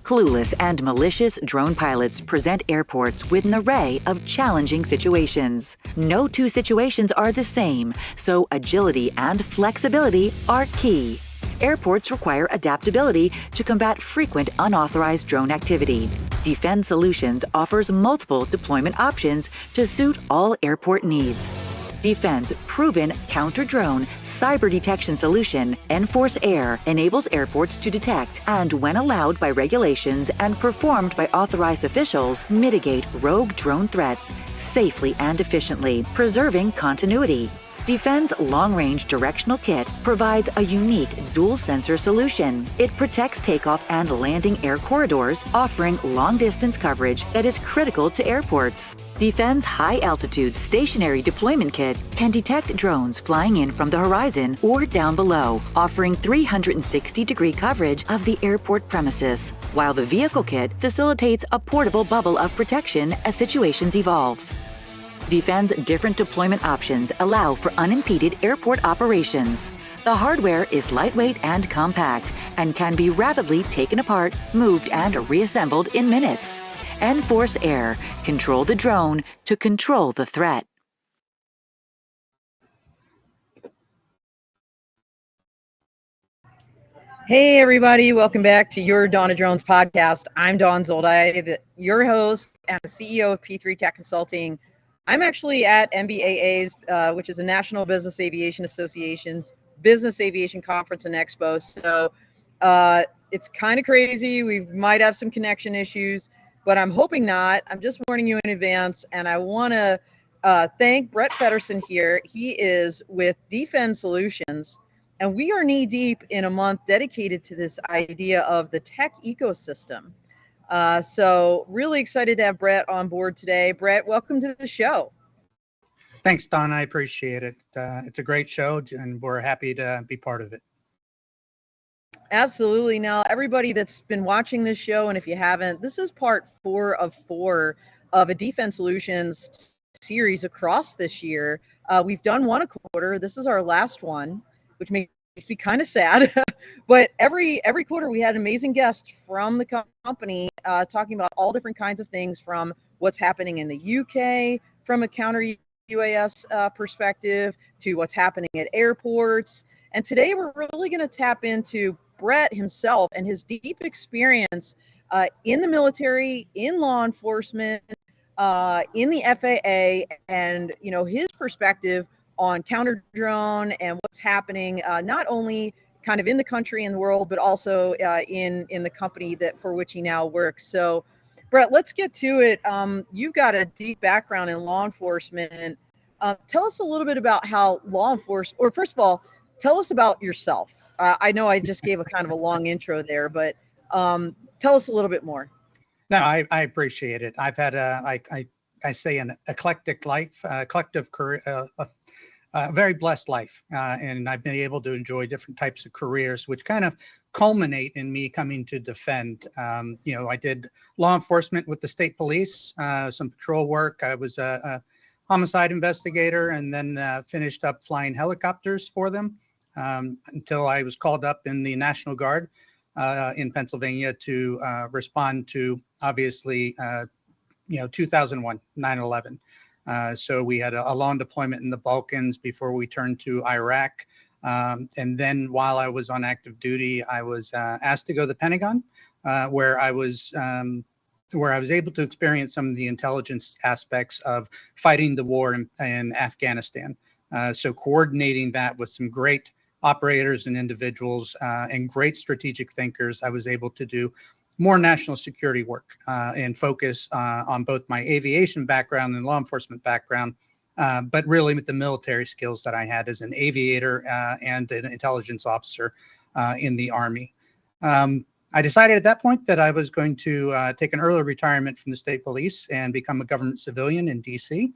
Clueless and malicious drone pilots present airports with an array of challenging situations. No two situations are the same, so agility and flexibility are key. Airports require adaptability to combat frequent unauthorized drone activity. D-Fend Solutions offers multiple deployment options to suit all airport needs. D-Fend's proven counter-drone cyber detection solution, Enforce Air, enables airports to detect and, when allowed by regulations and performed by authorized officials, mitigate rogue drone threats safely and efficiently, preserving continuity. D-Fend's long-range directional kit provides a unique dual-sensor solution. It protects takeoff and landing air corridors, offering long-distance coverage that is critical to airports. D-Fend's high-altitude stationary deployment kit can detect drones flying in from the horizon or down below, offering 360-degree coverage of the airport premises, while the vehicle kit facilitates a portable bubble of protection as situations evolve. D-Fend's different deployment options allow for unimpeded airport operations. The hardware is lightweight and compact and can be rapidly taken apart, moved, and reassembled in minutes. Enforce Air. Control the drone to control the threat. Hey everybody, welcome back to your Dawn of Drones podcast. I'm Dawn Zoldi, your host and the CEO of P3 Tech Consulting. I'm actually at NBAA's, which is the National Business Aviation Association's Business Aviation Conference and Expo. So it's kind of crazy. We might have some connection issues, but I'm hoping not. I'm just warning you in advance. And I want to thank Brett Feddersen here. He is with D-Fend Solutions. And we are knee deep in a month dedicated to this idea of the tech ecosystem. So really excited to have Brett on board today. Brett, welcome to the show. Thanks, Don. I appreciate it. It's a great show, and we're happy to be part of it. Absolutely. Now, everybody that's been watching this show, and if you haven't, this is part 4 of 4 of a D-Fend Solutions series across this year. We've done one a quarter. This is our last one, which makes me kind of sad. But every quarter we had amazing guests from the company talking about all different kinds of things, from what's happening in the UK from a counter UAS perspective to what's happening at airports. And today we're really going to tap into Brett himself and his deep experience in the military, in law enforcement, in the FAA, and his perspective on counter drone and what's happening not only kind of in the country and the world, but also in the company that for which he now works. So, Brett, let's get to it. You've got a deep background in law enforcement. Tell us a little bit about how law enforcement, or first of all, tell us about yourself. I know I just gave a kind of a long intro there, but tell us a little bit more. No, I appreciate it. I've had I say an eclectic life, collective career, a very blessed life, and I've been able to enjoy different types of careers, which kind of culminate in me coming to defend. I did law enforcement with the state police, some patrol work. I was a homicide investigator, and then finished up flying helicopters for them until I was called up in the National Guard in Pennsylvania to respond to, obviously, 2001, 9/11. So we had a long deployment in the Balkans before we turned to Iraq. And then while I was on active duty, I was asked to go to the Pentagon, where I was able to experience some of the intelligence aspects of fighting the war in Afghanistan. So coordinating that with some great operators and individuals and great strategic thinkers, I was able to do more national security work and focus on both my aviation background and law enforcement background, but really with the military skills that I had as an aviator and an intelligence officer in the Army. I decided at that point that I was going to take an early retirement from the state police and become a government civilian in DC.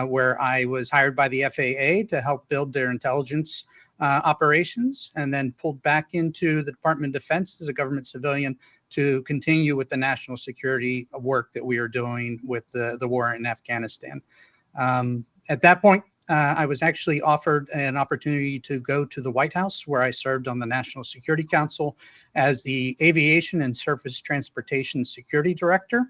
where I was hired by the FAA to help build their intelligence operations, and then pulled back into the Department of Defense as a government civilian to continue with the national security work that we are doing with the war in Afghanistan. At that point, I was actually offered an opportunity to go to the White House, where I served on the National Security Council as the Aviation and Surface Transportation Security Director.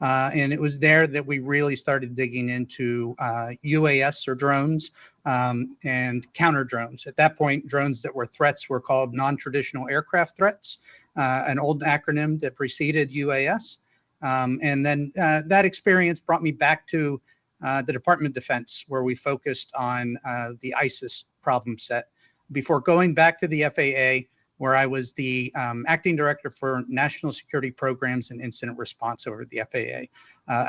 And it was there that we really started digging into UAS or drones and counter drones. At that point, drones that were threats were called non-traditional aircraft threats, an old acronym that preceded UAS. And then that experience brought me back to the Department of Defense, where we focused on the ISIS problem set, before going back to the FAA, where I was the acting director for national security programs and incident response over the FAA.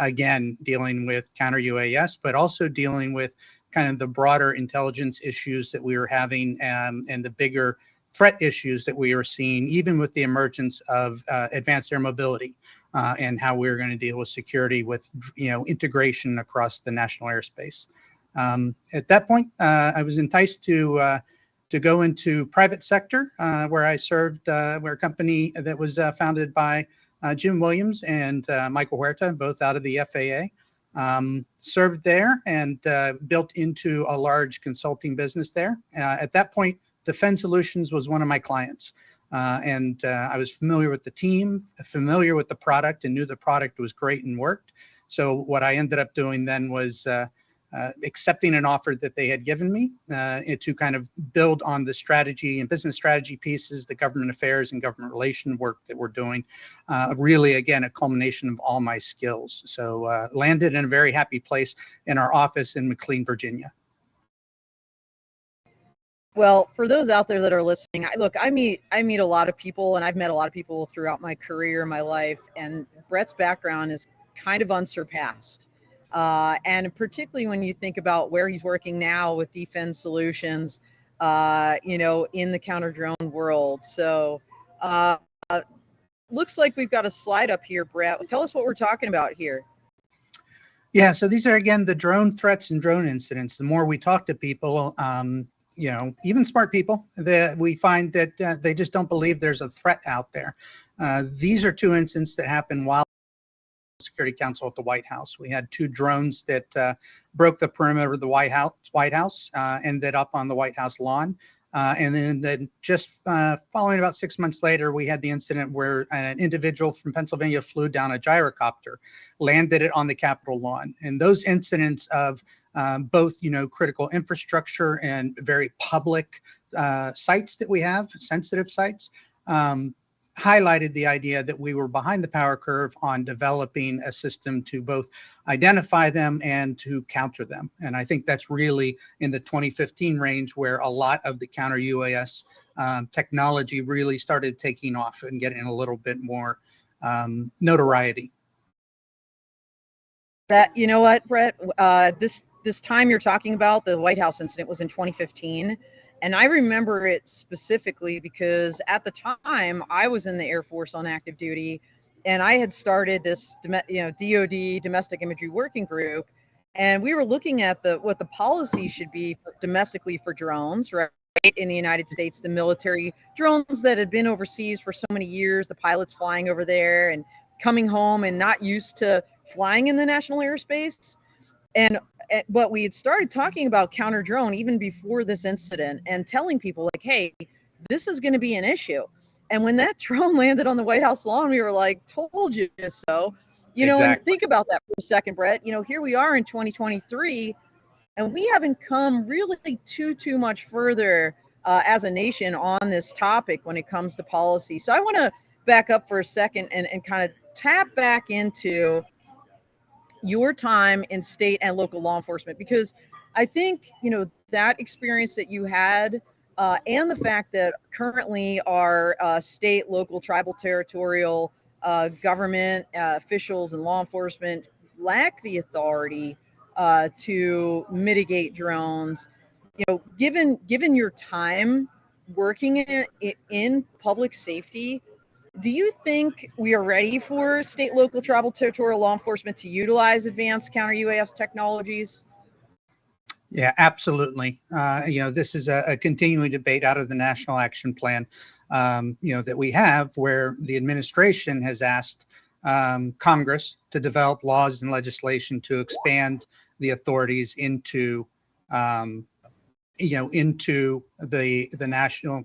Again, dealing with counter UAS, but also dealing with kind of the broader intelligence issues that we were having and the bigger threat issues that we were seeing, even with the emergence of advanced air mobility. And how we're going to deal with security with, integration across the national airspace. At that point, I was enticed to go into private sector, where I served, where a company that was founded by Jim Williams and Michael Huerta, both out of the FAA. Served there and built into a large consulting business there. At that point, Defend Solutions was one of my clients. And I was familiar with the team, familiar with the product, and knew the product was great and worked. So what I ended up doing then was accepting an offer that they had given me to kind of build on the strategy and business strategy pieces, the government affairs and government relation work that we're doing. Really, again, a culmination of all my skills. So landed in a very happy place in our office in McLean, Virginia. Well, for those out there that are listening, I meet a lot of people, and I've met a lot of people throughout my career, my life, and Brett's background is kind of unsurpassed. And particularly when you think about where he's working now with D-Fend Solutions, in the counter drone world. So looks like we've got a slide up here, Brett. Tell us what we're talking about here. Yeah, so these are, again, the drone threats and drone incidents. The more we talk to people, even smart people, that we find that they just don't believe there's a threat out there. These are two incidents that happened while Security Council at the White House. We had two drones that broke the perimeter of the White House, ended up on the White House lawn. And then just following about 6 months later, we had the incident where an individual from Pennsylvania flew down a gyrocopter, landed it on the Capitol lawn. And those incidents of both, critical infrastructure and very public sites that we have, sensitive sites, highlighted the idea that we were behind the power curve on developing a system to both identify them and to counter them. And I think that's really in the 2015 range where a lot of the counter UAS technology really started taking off and getting a little bit more notoriety. You know what, Brett? This time you're talking about, the White House incident, was in 2015. And I remember it specifically because at the time I was in the Air Force on active duty, and I had started this, DoD domestic imagery working group, and we were looking at what the policy should be domestically for drones, right? In the United States, the military drones that had been overseas for so many years, the pilots flying over there and coming home and not used to flying in the national airspace. But we had started talking about counter drone even before this incident and telling people like, hey, this is going to be an issue. And when that drone landed on the White House lawn, we were like, told you so. Exactly. And think about that for a second, Brett. Here we are in 2023, and we haven't come really too much further as a nation on this topic when it comes to policy. So I want to back up for a second and kind of tap back into your time in state and local law enforcement, because I think, that experience that you had and the fact that currently our state, local, tribal, territorial government officials and law enforcement lack the authority to mitigate drones. Given your time working in public safety, do you think we are ready for state, local, tribal, territorial law enforcement to utilize advanced counter UAS technologies? Yeah, absolutely. This is a continuing debate out of the National Action Plan, that we have, where the administration has asked Congress to develop laws and legislation to expand the authorities into, into the national,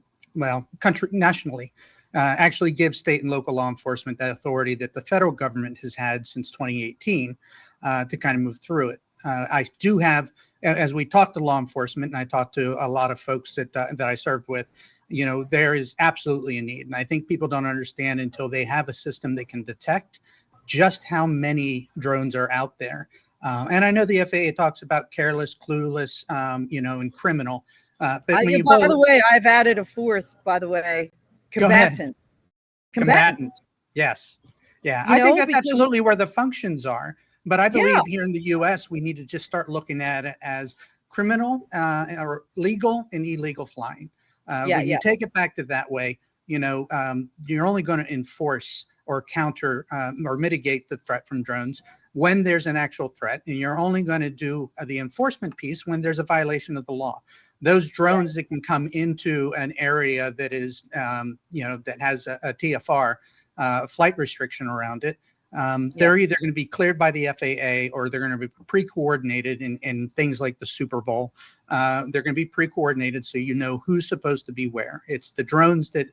country nationally. Actually give state and local law enforcement that authority that the federal government has had since 2018 to kind of move through it. I do have, as we talk to law enforcement, and I talk to a lot of folks that I served with, there is absolutely a need. And I think people don't understand until they have a system that can detect just how many drones are out there. And I know the FAA talks about careless, clueless, and criminal. But when you by the way, I've added a fourth, by the way, go ahead. combatant. Combatant. Yes. Yeah. I think that's absolutely where the functions are. But I believe here in the U.S., we need to just start looking at it as criminal or legal and illegal flying. When you take it back to that way, you're only going to enforce or counter or mitigate the threat from drones when there's an actual threat. And you're only going to do the enforcement piece when there's a violation of the law. Those drones that can come into an area that is, that has a TFR flight restriction around it, they're either going to be cleared by the FAA or they're going to be pre-coordinated in things like the Super Bowl. They're going to be pre-coordinated so you know who's supposed to be where. It's the drones that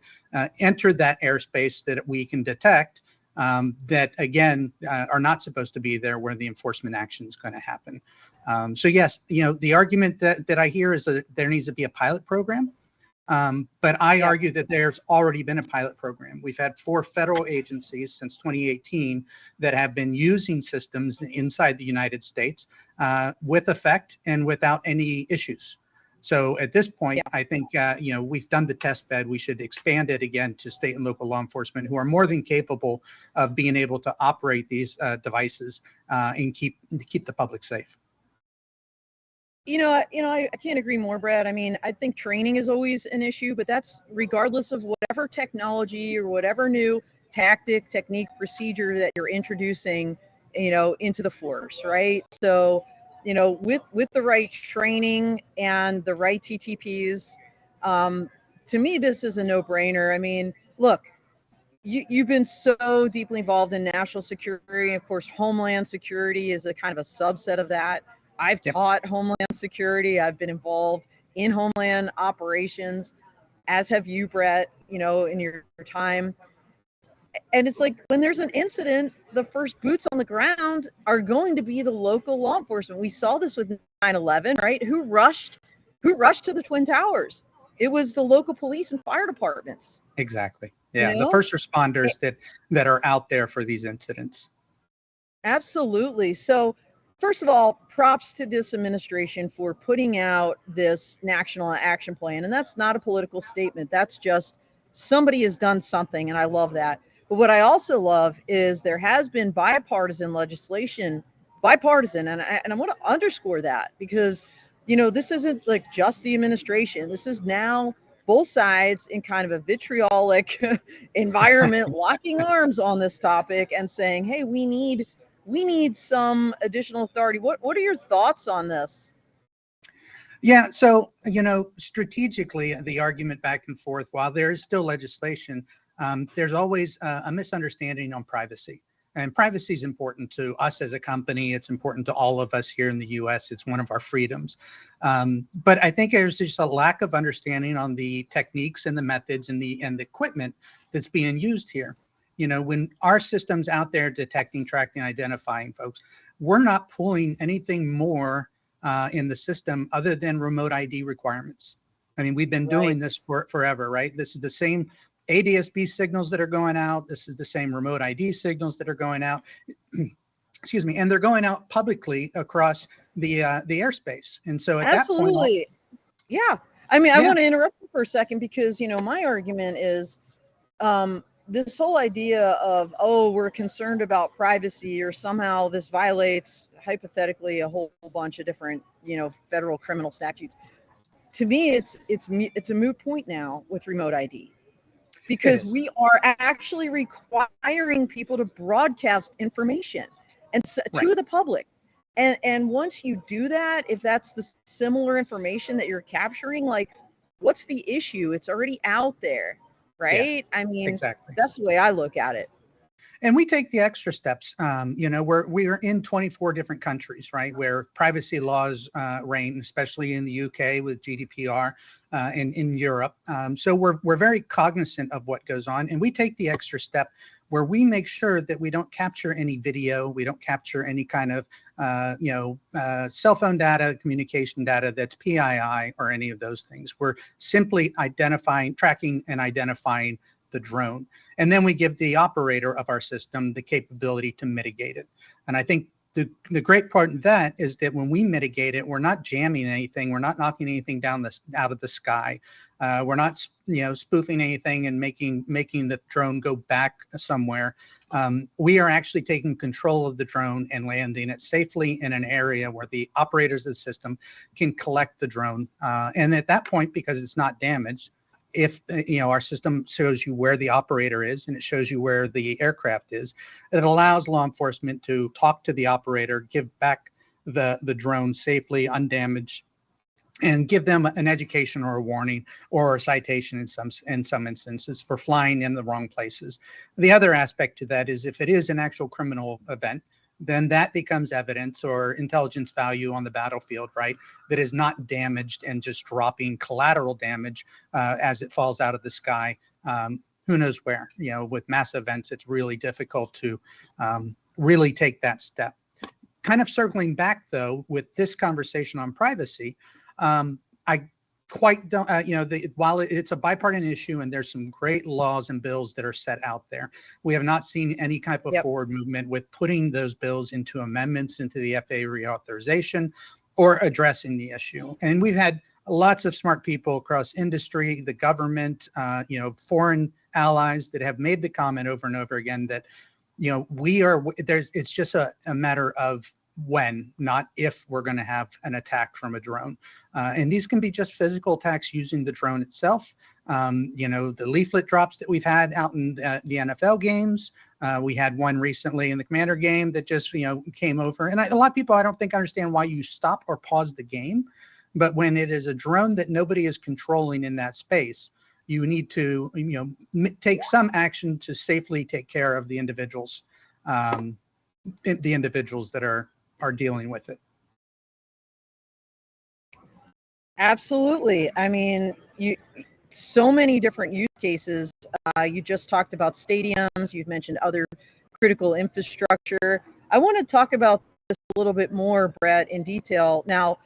enter that airspace that we can detect that, again, are not supposed to be there where the enforcement action is going to happen. So yes, the argument that I hear is that there needs to be a pilot program. But I argue that there's already been a pilot program. We've had 4 federal agencies since 2018 that have been using systems inside the United States with effect and without any issues. So at this point, I think, we've done the test bed. We should expand it again to state and local law enforcement who are more than capable of being able to operate these devices and keep the public safe. I can't agree more, Brad. I mean, I think training is always an issue, but that's regardless of whatever technology or whatever new tactic, technique, procedure that you're introducing, into the force, right? So, with the right training and the right TTPs, to me, this is a no-brainer. I mean, look, you've been so deeply involved in national security. Of course, Homeland Security is a kind of a subset of that. I've taught Homeland Security. I've been involved in Homeland operations, as have you, Brett, in your time. And it's like when there's an incident, the first boots on the ground are going to be the local law enforcement. We saw this with 9/11, right? Who rushed to the Twin Towers? It was the local police and fire departments. Exactly. Yeah, the first responders that are out there for these incidents. Absolutely. So, first of all, props to this administration for putting out this national action plan. And that's not a political statement. That's just somebody has done something. And I love that. But what I also love is there has been bipartisan legislation, and I want to underscore that because, this isn't like just the administration. This is now both sides in kind of a vitriolic environment, locking arms on this topic and saying, hey, we need some additional authority. What are your thoughts on this? Yeah, so, strategically, the argument back and forth, while there is still legislation, there's always a misunderstanding on privacy. And privacy is important to us as a company. It's important to all of us here in the U.S. It's one of our freedoms. But I think there's just a lack of understanding on the techniques and the methods and the equipment that's being used here. When our system's out there detecting, tracking, identifying folks, we're not pulling anything more in the system other than remote ID requirements. I mean, we've been doing this forever, right? This is the same ADSB signals that are going out. This is the same remote ID signals that are going out. Excuse me. And they're going out publicly across the airspace. And so at that point. Yeah. I mean, I want to interrupt you for a second because, my argument is this whole idea of, we're concerned about privacy or somehow this violates hypothetically a whole bunch of different, federal criminal statutes. To me, it's a moot point now with remote ID. Because we are actually requiring people to broadcast information and to the public. And once you do that, if that's the similar information that you're capturing, like, what's the issue? It's already out there, Yeah, right? I mean, exactly. that's the way I look at it. And we take the extra steps. You know, we're in 24 different countries, right, where privacy laws reign, especially in the UK with GDPR, and in Europe. So we're very cognizant of what goes on, and we take the extra step where we make sure that we don't capture any video, we don't capture any kind of cell phone data, communication data that's PII or any of those things. We're simply identifying, tracking, and identifying the drone. And then we give the operator of our system the capability to mitigate it. And I think the great part of that is that when we mitigate it, we're not jamming anything. We're not knocking anything down out of the sky. We're not, spoofing anything and making the drone go back somewhere. We are actually taking control of the drone and landing it safely in an area where the operators of the system can collect the drone. And at that point, because it's not damaged, if our system shows you where the operator is and it shows you where the aircraft is, it allows law enforcement to talk to the operator, give back the drone safely, undamaged, and give them an education or a warning or a citation in some instances for flying in the wrong places. The other aspect to that is if it is an actual criminal event, then that becomes evidence or intelligence value on the battlefield, right? That is not damaged and just dropping collateral damage as it falls out of the sky. Who knows where? With mass events, it's really difficult to really take that step. Kind of circling back, though, with this conversation on privacy, I quite don't, while it's a bipartisan issue and there's some great laws and bills that are set out there, we have not seen any type of forward movement with putting those bills into amendments into the FAA reauthorization or addressing the issue. And we've had lots of smart people across industry, the government, foreign allies that have made the comment over and over again that, it's just a matter of when, not if, we're going to have an attack from a drone. And these can be just physical attacks using the drone itself. The leaflet drops that we've had out in the NFL games. We had one recently in the Commander game that just, came over. And a lot of people, I don't think, understand why you stop or pause the game. But when it is a drone that nobody is controlling in that space, you need to, take some action to safely take care of the individuals, that are dealing with it. Absolutely. I mean, so many different use cases. You just talked about stadiums. You've mentioned other critical infrastructure. I want to talk about this a little bit more, Brett, in detail. Now,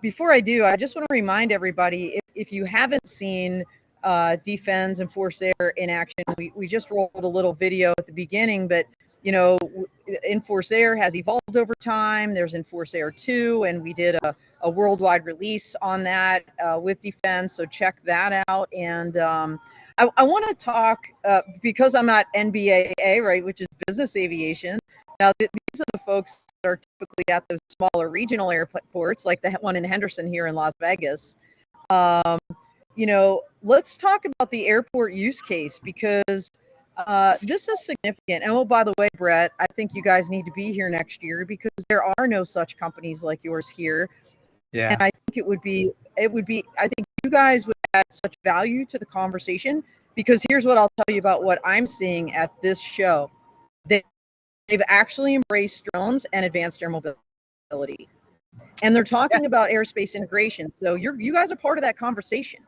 before I do, I just want to remind everybody, if you haven't seen D-Fend's and Force Air in action, we just rolled a little video at the beginning, but Enforce Air has evolved over time. There's Enforce Air 2, and we did a worldwide release on that with D-Fend, so check that out. And I want to talk, because I'm at NBAA, right, which is business aviation. Now, these are the folks that are typically at those smaller regional airports, like the one in Henderson here in Las Vegas. Let's talk about the airport use case, because this is significant. And by the way, Brett, I think you guys need to be here next year because there are no such companies like yours here. Yeah. And I think I think you guys would add such value to the conversation, because here's what I'll tell you about what I'm seeing at this show. They've actually embraced drones and advanced air mobility. And they're talking about airspace integration. So you guys are part of that conversation.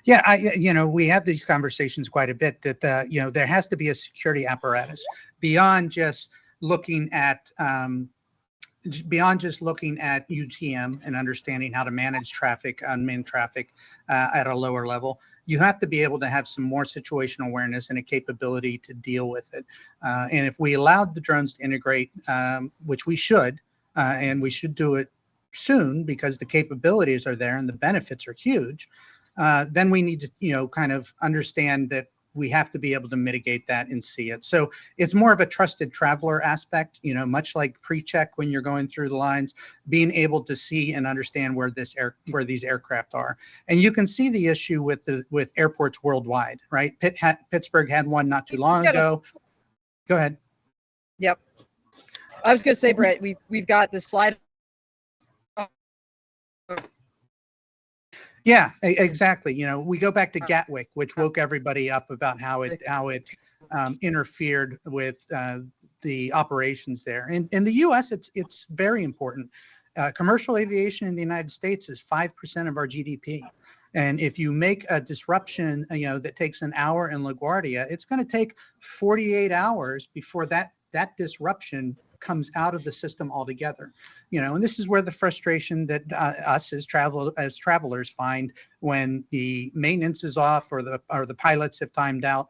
Yeah, we have these conversations quite a bit that, there has to be a security apparatus beyond just looking at UTM and understanding how to manage traffic, unmanned traffic at a lower level. You have to be able to have some more situational awareness and a capability to deal with it. And if we allowed the drones to integrate, which we should, and we should do it soon because the capabilities are there and the benefits are huge, then we need to, kind of understand that we have to be able to mitigate that and see it. So it's more of a trusted traveler aspect, much like pre-check when you're going through the lines, being able to see and understand where these aircraft are. And you can see the issue with airports worldwide, right? Pittsburgh had one not too long ago. Go ahead. Yep. I was going to say, Brett, we've got this slide. Yeah, exactly. You know, we go back to Gatwick, which woke everybody up about how it interfered with the operations there. In the U.S., it's very important. Commercial aviation in the United States is 5% of our GDP. And if you make a disruption, that takes an hour in LaGuardia, it's going to take 48 hours before that disruption comes out of the system altogether. And this is where the frustration that us as travelers find when the maintenance is off or the pilots have timed out.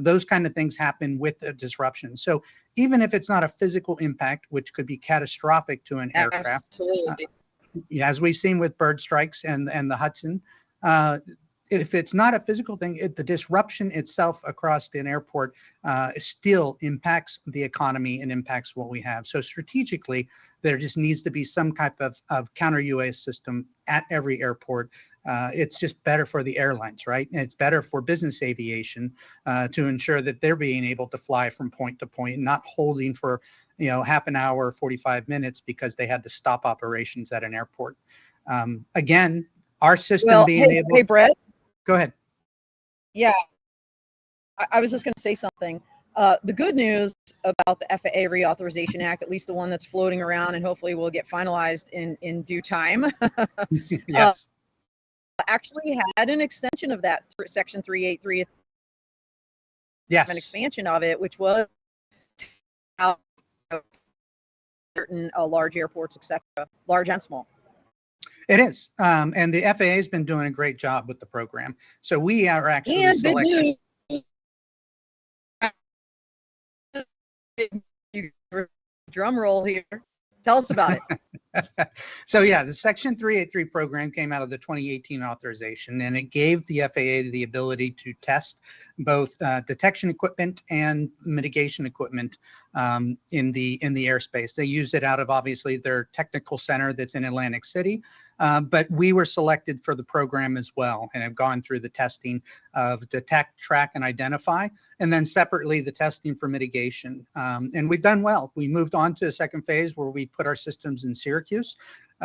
Those kind of things happen with a disruption. So even if it's not a physical impact, which could be catastrophic to an aircraft, as we've seen with bird strikes and the Hudson, if it's not a physical thing, the disruption itself across an airport still impacts the economy and impacts what we have. So strategically, there just needs to be some type of counter-UAS system at every airport. It's just better for the airlines, right? And it's better for business aviation to ensure that they're being able to fly from point to point and not holding for, half an hour, 45 minutes because they had to stop operations at an airport. Again, our system able. Hey, Brett. Go ahead. Yeah, I was just going to say something. The good news about the FAA Reauthorization Act, at least the one that's floating around and hopefully will get finalized in due time, yes, actually had an extension of that Section 383. Yes, an expansion of it, which was certain large airports, etc., large and small. It is. And the FAA has been doing a great job with the program. So we are actually selected. Drum roll here. Tell us about it. So yeah, the Section 383 program came out of the 2018 authorization, and it gave the FAA the ability to test both detection equipment and mitigation equipment in the airspace. They used it out of obviously their technical center that's in Atlantic City, but we were selected for the program as well, and have gone through the testing of detect, track, and identify, and then separately the testing for mitigation. And we've done well. We moved on to a second phase where we put our systems in Syracuse.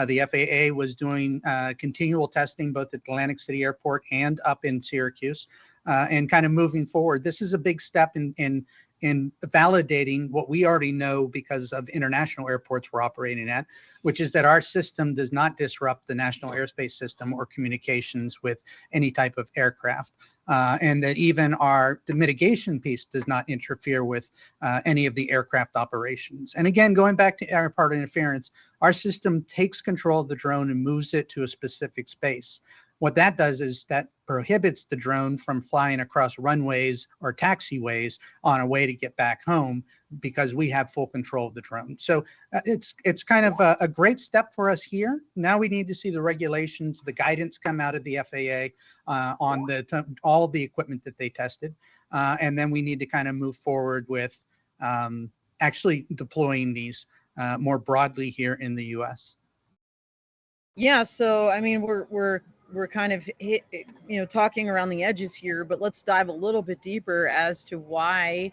The FAA was doing continual testing both at Atlantic City Airport and up in Syracuse, and kind of moving forward. This is a big step in validating what we already know because of international airports we're operating at, which is that our system does not disrupt the national airspace system or communications with any type of aircraft. And that even the mitigation piece does not interfere with any of the aircraft operations. And again, going back to air part interference, our system takes control of the drone and moves it to a specific space. What that does is that prohibits the drone from flying across runways or taxiways on a way to get back home because we have full control of the drone. So it's kind of a great step for us here. Now we need to see the regulations, the guidance come out of the FAA on all the equipment that they tested. And then we need to kind of move forward with actually deploying these more broadly here in the US. Yeah, so I mean, we're kind of talking around the edges here, but let's dive a little bit deeper as to why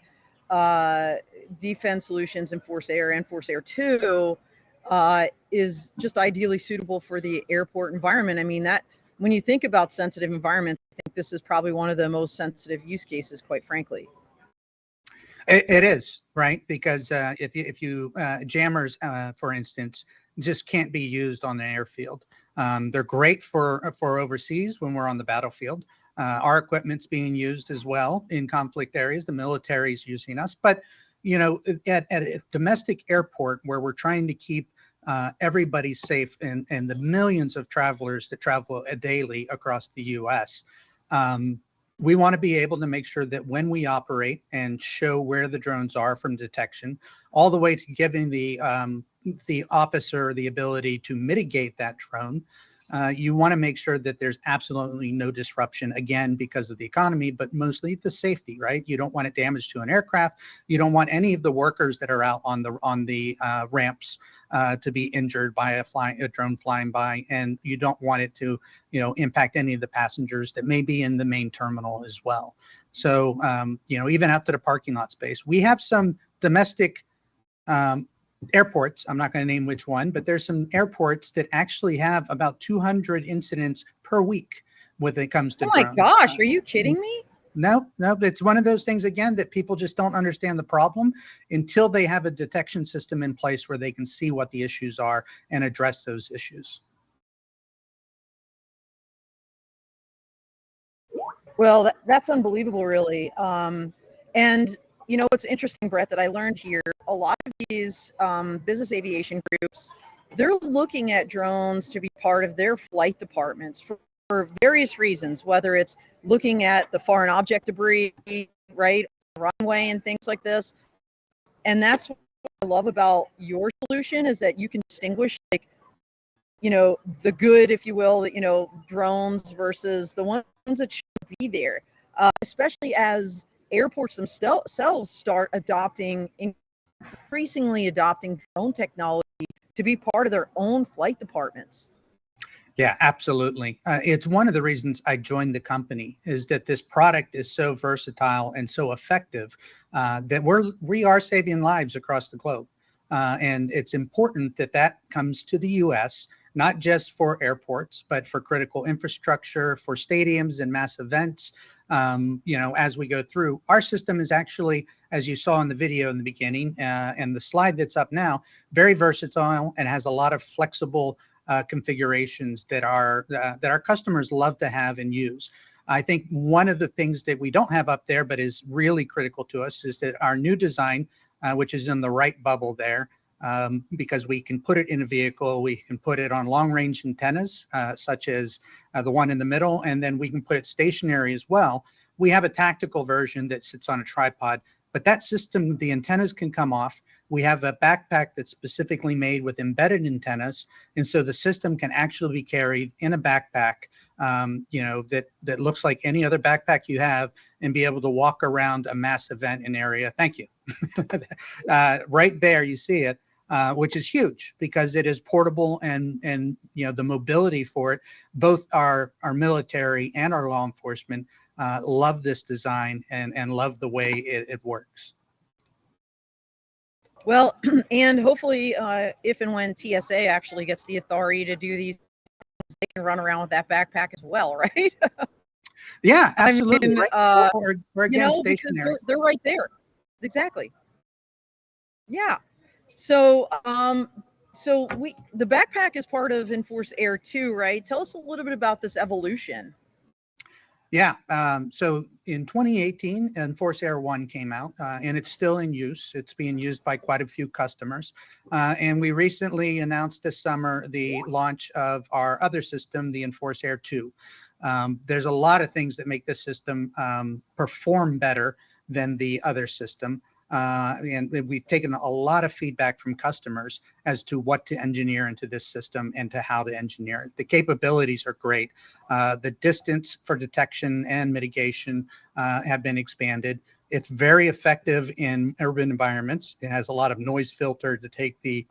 D-Fend Solutions and Force Air and Force Air 2 is just ideally suitable for the airport environment. I mean, that when you think about sensitive environments, I think this is probably one of the most sensitive use cases, quite frankly. It is, right? Because if you jammers, for instance, just can't be used on the airfield. They're great for overseas when we're on the battlefield. Our equipment's being used as well in conflict areas. The military's using us, but at a domestic airport where we're trying to keep everybody safe and the millions of travelers that travel daily across the U.S., we want to be able to make sure that when we operate and show where the drones are from detection, all the way to giving the officer the ability to mitigate that drone, you want to make sure that there's absolutely no disruption, again, because of the economy, but mostly the safety, right? You don't want it damaged to an aircraft. You don't want any of the workers that are out on the ramps to be injured by a drone flying by, and you don't want it to, impact any of the passengers that may be in the main terminal as well. So, even out to the parking lot space, we have some domestic airports. I'm not going to name which one, but there's some airports that actually have about 200 incidents per week when it comes to Oh my drones. gosh, are you kidding me? No, it's one of those things, again, that people just don't understand the problem until they have a detection system in place where they can see what the issues are and address those issues. Well, that's unbelievable, really. And you know what's interesting, Brett, that I learned here, a lot of these business aviation groups, they're looking at drones to be part of their flight departments for various reasons, whether it's looking at the foreign object debris, right, runway and things like this. And that's what I love about your solution, is that you can distinguish, like, you know, the good, if you will, you know, drones versus the ones that should be there, especially as airports themselves start increasingly adopting drone technology to be part of their own flight departments. Yeah, absolutely. It's one of the reasons I joined the company, is that this product is so versatile and so effective that we are saving lives across the globe. And it's important that that comes to the US, not just for airports, but for critical infrastructure, for stadiums and mass events. You know, as we go through, our system is actually, as you saw in the video in the beginning, and the slide that's up now, very versatile and has a lot of flexible configurations that our customers love to have and use. I think one of the things that we don't have up there, but is really critical to us, is that our new design, which is in the right bubble there, because we can put it in a vehicle, we can put it on long-range antennas, such as the one in the middle, and then we can put it stationary as well. We have a tactical version that sits on a tripod, but that system, the antennas can come off. We have a backpack that's specifically made with embedded antennas, and so the system can actually be carried in a backpack, you know, that looks like any other backpack you have, and be able to walk around a mass event in area. Thank you. Right there, you see it. Which is huge because it is portable, and you know, the mobility for it, both our military and our law enforcement love this design and love the way it works. Well, and hopefully, if and when TSA actually gets the authority to do these, they can run around with that backpack as well, right? Yeah, absolutely. I mean, right. Or again, you know, stationary. they're right there. Exactly. Yeah. So, the backpack is part of Enforce Air 2, right? Tell us a little bit about this evolution. Yeah. So in 2018, Enforce Air 1 came out, and it's still in use. It's being used by quite a few customers. And we recently announced this summer the launch of our other system, the Enforce Air 2. There's a lot of things that make this system perform better than the other system. And we've taken a lot of feedback from customers as to what to engineer into this system and to how to engineer it. The capabilities are great. The distance for detection and mitigation have been expanded. It's very effective in urban environments. It has a lot of noise filter to take the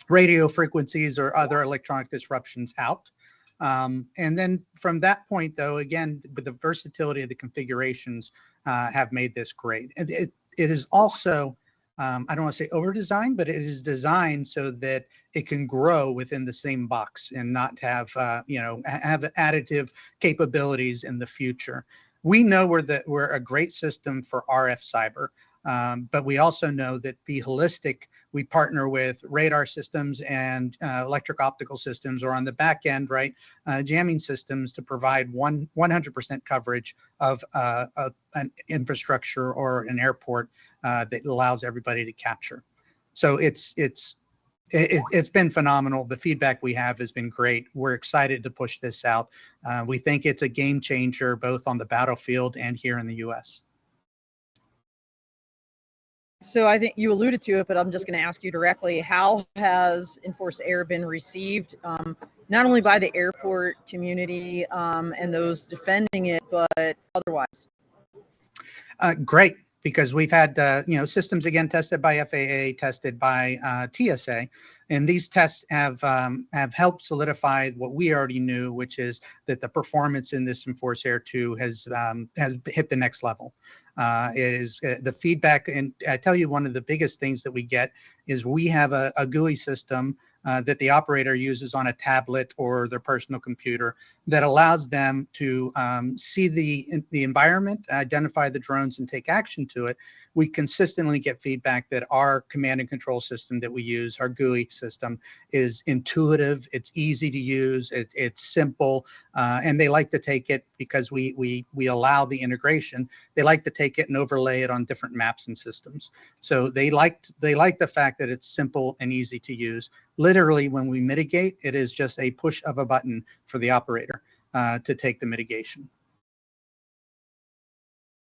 radio frequencies or other electronic disruptions out. And then from that point, though, again, with the versatility of the configurations have made this great. And it is also, I don't want to say over-designed, but it is designed so that it can grow within the same box and not have, you know, have additive capabilities in the future. We know we're a great system for RF cyber, but we also know that Be Holistic, we partner with radar systems and electric optical systems, or on the back end, right, jamming systems to provide 100% coverage of an infrastructure or an airport that allows everybody to capture. So it's been phenomenal. The feedback we have has been great. We're excited to push this out. We think it's a game changer, both on the battlefield and here in the US. So I think you alluded to it, but I'm just going to ask you directly, how has Enforce Air been received, not only by the airport community and those defending it, but otherwise? Great, because we've had you know, systems again tested by FAA, tested by TSA, And these tests have helped solidify what we already knew, which is that the performance in this Enforce Air 2 has hit the next level. It is the feedback, and I tell you, one of the biggest things that we get is we have a GUI system that the operator uses on a tablet or their personal computer that allows them to see the environment, identify the drones, and take action to it. We consistently get feedback that our command and control system that we use, our GUI system, is intuitive, it's easy to use, it's simple, and they like to take it because we allow the integration. They like to take it and overlay it on different maps and systems. So they like the fact that it's simple and easy to use. Literally, when we mitigate, it is just a push of a button for the operator to take the mitigation.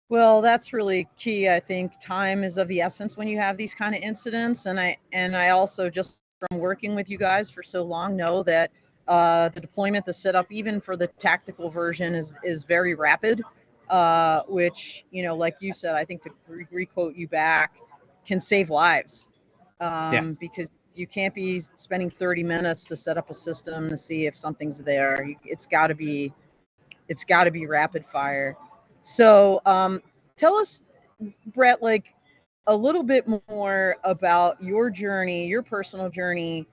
Well, that's really key. I think time is of the essence when you have these kind of incidents. And I also, just from working with you guys for so long, know that the deployment, the setup, even for the tactical version, is very rapid, which, you know, like you said, I think to re-quote you back, can save lives. Because you can't be spending 30 minutes to set up a system to see if something's there. It's got to be rapid fire. So tell us, Brett, like a little bit more about your journey, your personal journey.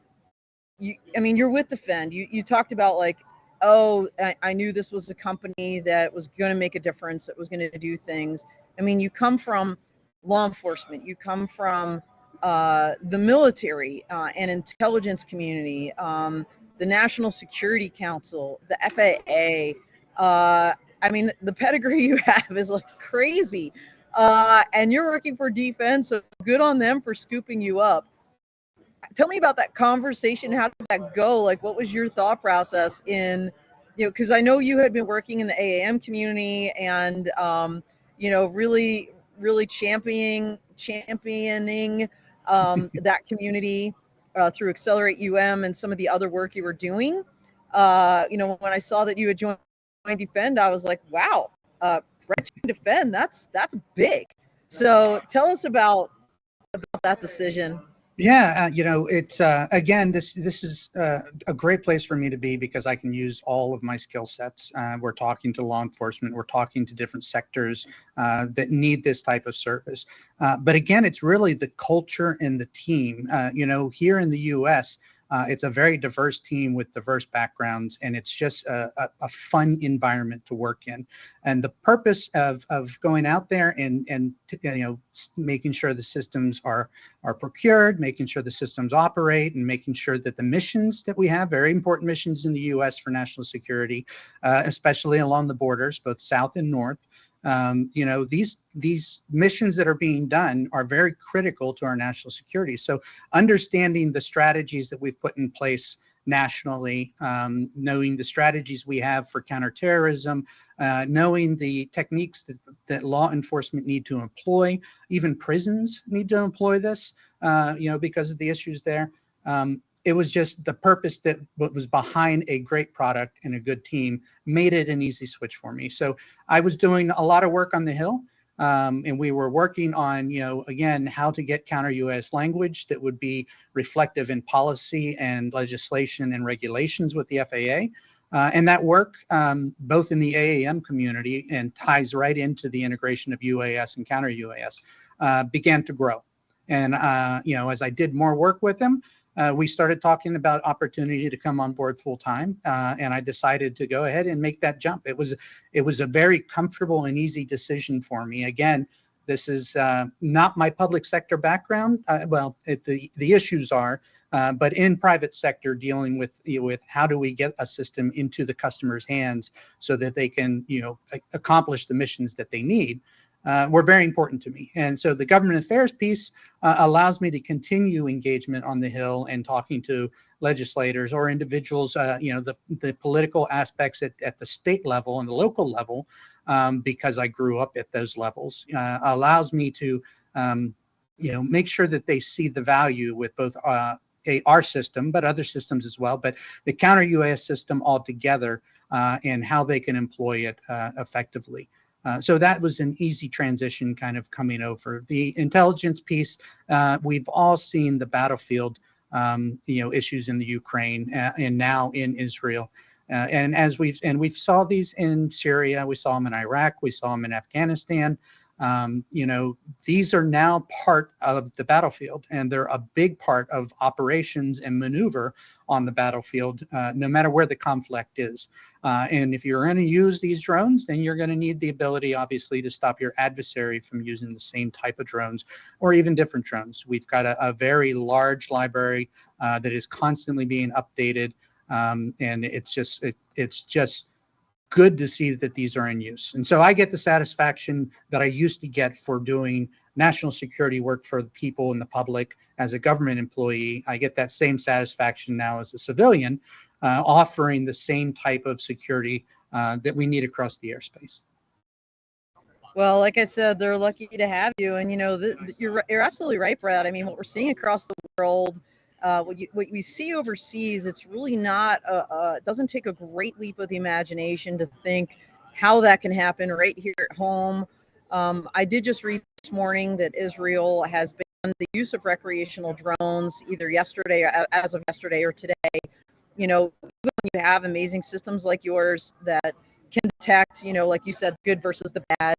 You're with D-Fend. You talked about like, oh, I knew this was a company that was going to make a difference, that was going to do things. I mean, you come from law enforcement, you come from the military and intelligence community, the National Security Council, the FAA. The pedigree you have is like crazy. And you're working for D-Fend, so good on them for scooping you up. Tell me about that conversation. How did that go? Like, what was your thought process in, because I know you had been working in the AAM community and, really, really championing that community through Accelerate UM and some of the other work you were doing. When I saw that you had joined D-Fend, I was like, wow, D-Fend, that's big. So tell us about that decision. Yeah, it's again, this is a great place for me to be because I can use all of my skill sets. We're talking to law enforcement, we're talking to different sectors that need this type of service. But again, it's really the culture and the team. Here in the U.S., it's a very diverse team with diverse backgrounds, and it's just a fun environment to work in. And the purpose of going out there and making sure the systems are procured, making sure the systems operate, and making sure that the missions that we have, very important missions in the U.S. for national security, especially along the borders, both south and north. These missions that are being done are very critical to our national security. So understanding the strategies that we've put in place nationally, knowing the strategies we have for counterterrorism, knowing the techniques that law enforcement need to employ, even prisons need to employ this, because of the issues there. It was just the purpose that what was behind a great product and a good team made it an easy switch for me. So I was doing a lot of work on the Hill, and we were working on, again, how to get counter-UAS language that would be reflective in policy and legislation and regulations with the FAA. And that work, both in the AAM community and ties right into the integration of UAS and counter-UAS, began to grow. And, as I did more work with them, we started talking about opportunity to come on board full time, and I decided to go ahead and make that jump. It was a very comfortable and easy decision for me. Again, this is not my public sector background. The issues are, but in private sector, dealing with how do we get a system into the customer's hands so that they can accomplish the missions that they need. Were very important to me. And so the government affairs piece allows me to continue engagement on the Hill and talking to legislators or individuals, the political aspects at the state level and the local level, because I grew up at those levels, allows me to, make sure that they see the value with both our system, but other systems as well, but the counter-UAS system altogether, and how they can employ it effectively. So that was an easy transition kind of coming over. The intelligence piece, we've all seen the battlefield issues in the Ukraine and now in Israel. And we've saw these in Syria, we saw them in Iraq, we saw them in Afghanistan. These are now part of the battlefield, and they're a big part of operations and maneuver on the battlefield, no matter where the conflict is. And if you're going to use these drones, then you're going to need the ability, obviously, to stop your adversary from using the same type of drones or even different drones. We've got a very large library that is constantly being updated, and it's just good to see that these are in use. And so I get the satisfaction that I used to get for doing national security work for the people and the public as a government employee. I get that same satisfaction now as a civilian, offering the same type of security that we need across the airspace. Well, like I said, they're lucky to have you. And, you're absolutely right, Brad. I mean, what we're seeing across the world, what we see overseas, it's really not, it doesn't take a great leap of the imagination to think how that can happen right here at home. I did just read this morning that Israel has banned the use of recreational drones either yesterday or as of yesterday or today. Even when you have amazing systems like yours that can detect, like you said, good versus the bad,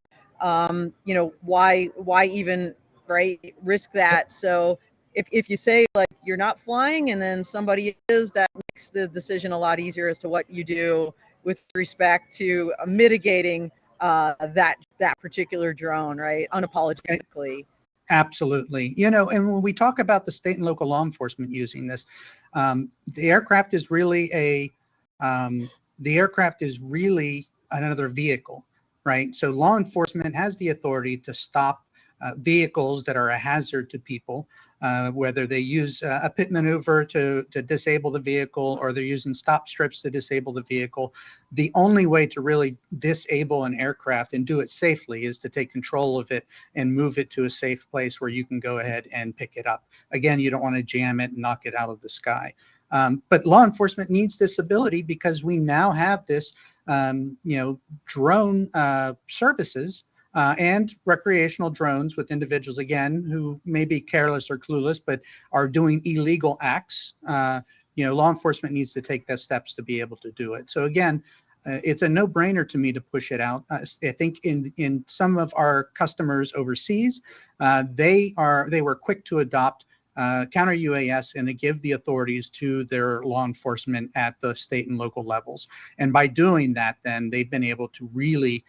why even, right, risk that? So if you say like you're not flying and then somebody is, that makes the decision a lot easier as to what you do with respect to mitigating that particular drone, right? Unapologetically. Absolutely. And when we talk about the state and local law enforcement using this, the aircraft is really another vehicle, right? So law enforcement has the authority to stop vehicles that are a hazard to people, whether they use a pit maneuver to disable the vehicle or they're using stop strips to disable the vehicle. The only way to really disable an aircraft and do it safely is to take control of it and move it to a safe place where you can go ahead and pick it up. Again, you don't want to jam it and knock it out of the sky. But law enforcement needs this ability because we now have this, drone services and recreational drones with individuals, again, who may be careless or clueless, but are doing illegal acts. Law enforcement needs to take the steps to be able to do it. So again, it's a no-brainer to me to push it out. I think in some of our customers overseas, they were quick to adopt counter UAS and to give the authorities to their law enforcement at the state and local levels. And by doing that, then they've been able to really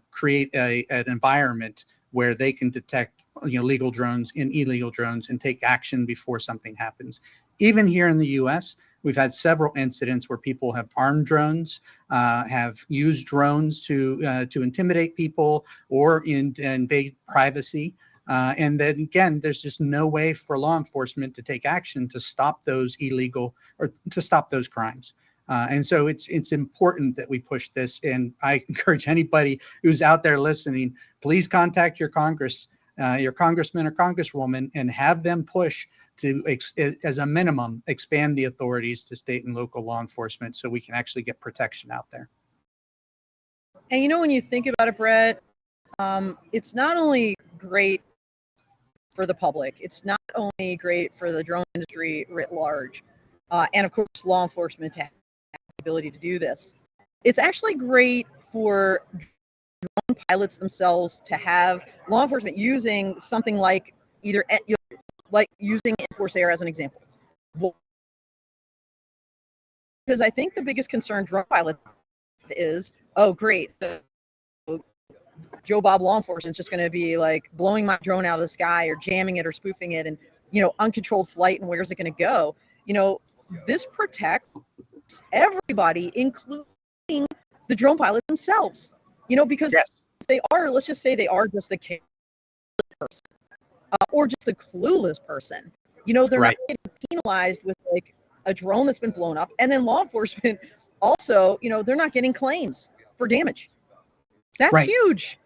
create an environment where they can detect legal drones and illegal drones and take action before something happens. Even here in the U.S., we've had several incidents where people have armed drones, have used drones to intimidate people or invade privacy. And then again, there's just no way for law enforcement to take action to stop those illegal or to stop those crimes. And so it's important that we push this. And I encourage anybody who's out there listening, please contact your your congressman or congresswoman, and have them push to, as a minimum, expand the authorities to state and local law enforcement so we can actually get protection out there. And when you think about it, Brett, it's not only great for the public, it's not only great for the drone industry writ large, and of course law enforcement to have the ability to do this. It's actually great for drone pilots themselves to have law enforcement using something like either like using Enforce Air as an example. Because I think the biggest concern drone pilots is, oh great, Joe Bob law enforcement is just going to be like blowing my drone out of the sky or jamming it or spoofing it and, uncontrolled flight, and where's it going to go? This protects everybody, including the drone pilots themselves, because yes, they are, let's just say they are just the careless person or just the clueless person. They're right. not getting penalized with like a drone that's been blown up. And then law enforcement also, they're not getting claims for damage. That's right. huge.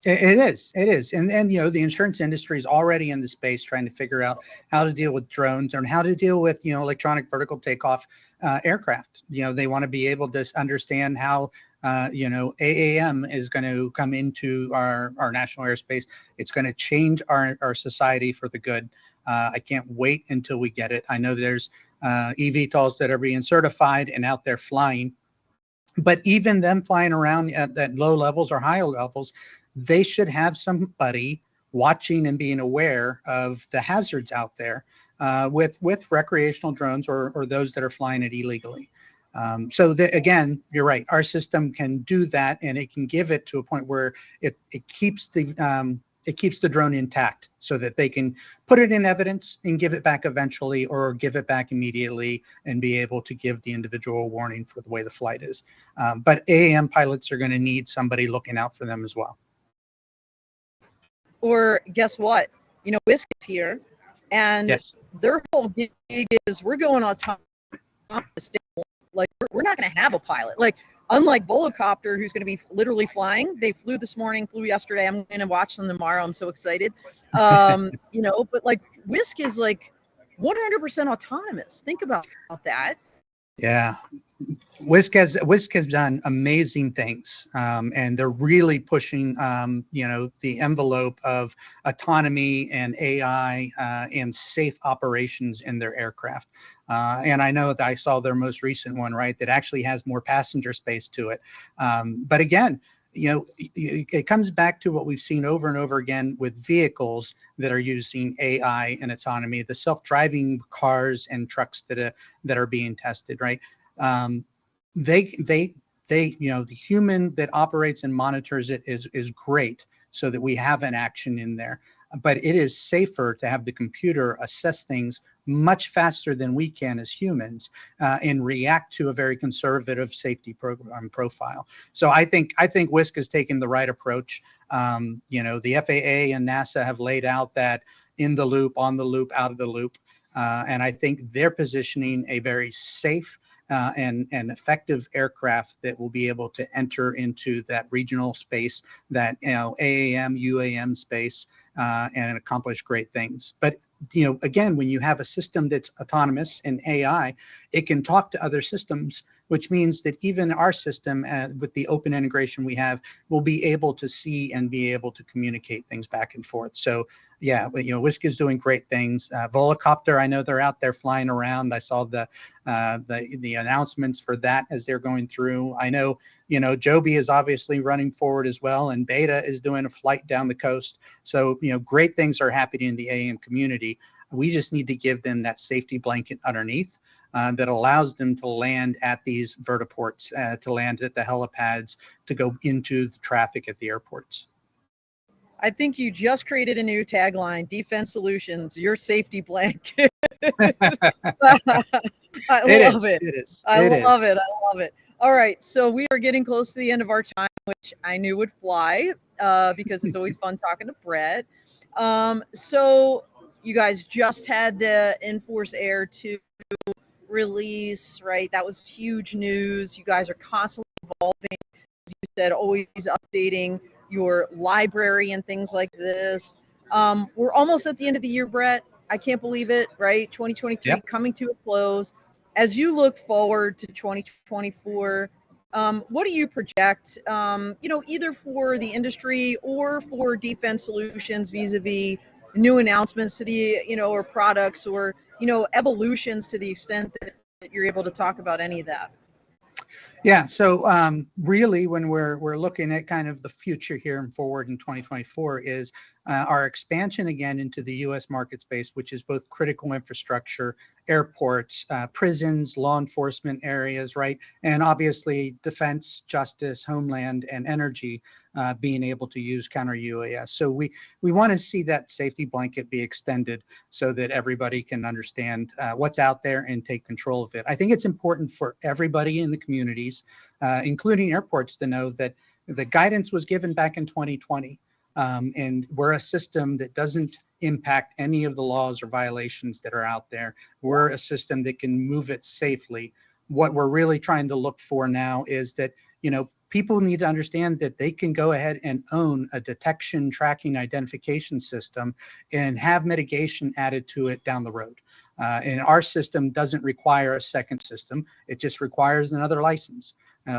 It is. And the insurance industry is already in the space trying to figure out how to deal with drones and how to deal with, electronic vertical takeoff aircraft. They want to be able to understand how, AAM is going to come into our national airspace. It's going to change our society for the good. I can't wait until we get it. I know there's eVTOLs that are being certified and out there flying, but even them flying around at low levels or higher levels, they should have somebody watching and being aware of the hazards out there with recreational drones or those that are flying it illegally. Again, you're right. Our system can do that, and it can give it to a point where it keeps the drone intact, so that they can put it in evidence and give it back eventually, or give it back immediately and be able to give the individual warning for the way the flight is. But AAM pilots are going to need somebody looking out for them as well. Or guess what? Wisk is here, and yes, their whole gig is we're going autonomous. Like, we're not going to have a pilot. Like, unlike Volocopter, who's going to be literally flying. They flew this morning, flew yesterday. I'm going to watch them tomorrow. I'm so excited. But like Wisk is like 100% autonomous. Think about that. Yeah, Wisk has done amazing things, and they're really pushing, the envelope of autonomy and AI and safe operations in their aircraft. And I know that I saw their most recent one, right, that actually has more passenger space to it. But again, it comes back to what we've seen over and over again with vehicles that are using AI and autonomy, the self-driving cars and trucks that are being tested, right? The human that operates and monitors it is great, so that we have an action in there. But it is safer to have the computer assess things much faster than we can as humans, and react to a very conservative safety program profile. So I think Wisk is taking the right approach. The FAA and NASA have laid out that in the loop, on the loop, out of the loop. And I think they're positioning a very safe and effective aircraft that will be able to enter into that regional space, that AAM, UAM space, and accomplish great things. But again, when you have a system that's autonomous and AI, it can talk to other systems, which means that even our system, with the open integration we have, will be able to see and be able to communicate things back and forth. So yeah, Wisk is doing great things. Volocopter, I know they're out there flying around. I saw the announcements for that as they're going through. I know, Joby is obviously running forward as well, and Beta is doing a flight down the coast. So, great things are happening in the AM community. We just need to give them that safety blanket underneath that allows them to land at these vertiports, to land at the helipads, to go into the traffic at the airports. I think you just created a new tagline: D-Fend Solutions, your safety blanket. I love it. I love it. All right, so we are getting close to the end of our time, which I knew would fly, because it's always fun talking to Brett. So you guys just had the Enforce Air 2 release, right? That was huge news. You guys are constantly evolving, as you said, always updating your library and things like this. We're almost at the end of the year, Brett. I can't believe it, right? 2023 Yep. Coming to a close. As you look forward to 2024, what do you project, either for the industry or for D-Fend Solutions vis-a-vis new announcements to the, or products, or, evolutions, to the extent that you're able to talk about any of that? Yeah, so really, when we're looking at kind of the future here and forward in 2024, is our expansion again into the U.S. market space, which is both critical infrastructure, airports, prisons, law enforcement areas, right? And obviously defense, justice, homeland, and energy, being able to use counter UAS. So we want to see that safety blanket be extended so that everybody can understand what's out there and take control of it. I think it's important for everybody in the communities, including airports, to know that the guidance was given back in 2020. And we're a system that doesn't impact any of the laws or violations that are out there. We're a system that can move it safely. What we're really trying to look for now is that, people need to understand that they can go ahead and own a detection, tracking, identification system and have mitigation added to it down the road. And our system doesn't require a second system. It just requires another license.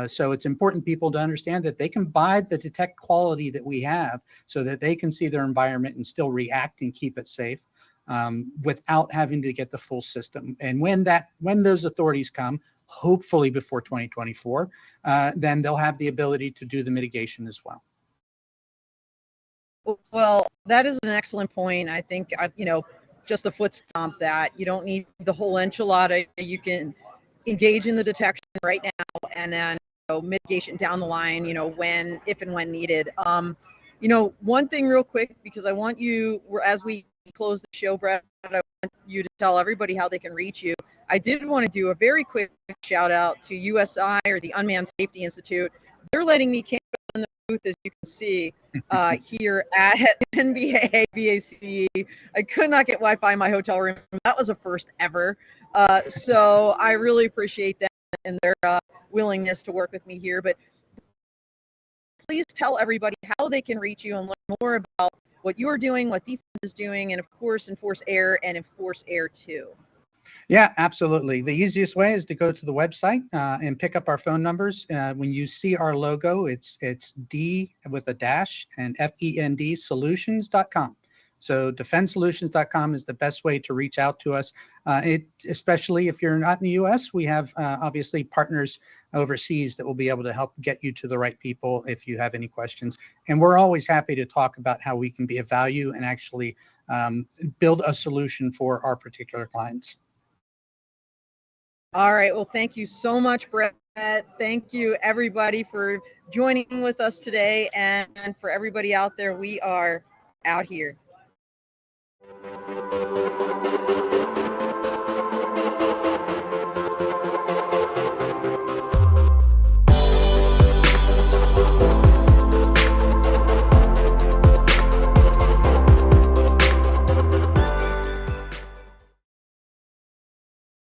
So it's important people to understand that they can buy the detect quality that we have so that they can see their environment and still react and keep it safe. without having to get the full system. And when those authorities come, hopefully before 2024, then they'll have the ability to do the mitigation as well. Well, that is an excellent point. I think, just a foot stomp that you don't need the whole enchilada. You can engage in the detection right now and then mitigation down the line, if and when needed. One thing real quick, because I want you, as we close the show, Brett, I want you to tell everybody how they can reach you. I did want to do a very quick shout out to USI, or the Unmanned Safety Institute. They're letting me camp in the booth, as you can see, here at NBA BACE. I could not get Wi-Fi in my hotel room. That was a first ever. So I really appreciate that and their willingness to work with me here. But please tell everybody how they can reach you and learn more about what you're doing, what D-Fend is doing, and of course, Enforce Air and Enforce Air 2. Yeah, absolutely. The easiest way is to go to the website and pick up our phone numbers. When you see our logo, it's D with a dash and FEND solutions.com. So defendsolutions.com is the best way to reach out to us. Especially if you're not in the U.S., we have obviously partners overseas that will be able to help get you to the right people if you have any questions. And we're always happy to talk about how we can be of value and actually build a solution for our particular clients. All right. Well, thank you so much, Brett. Thank you, everybody, for joining with us today. And for everybody out there, we are out here.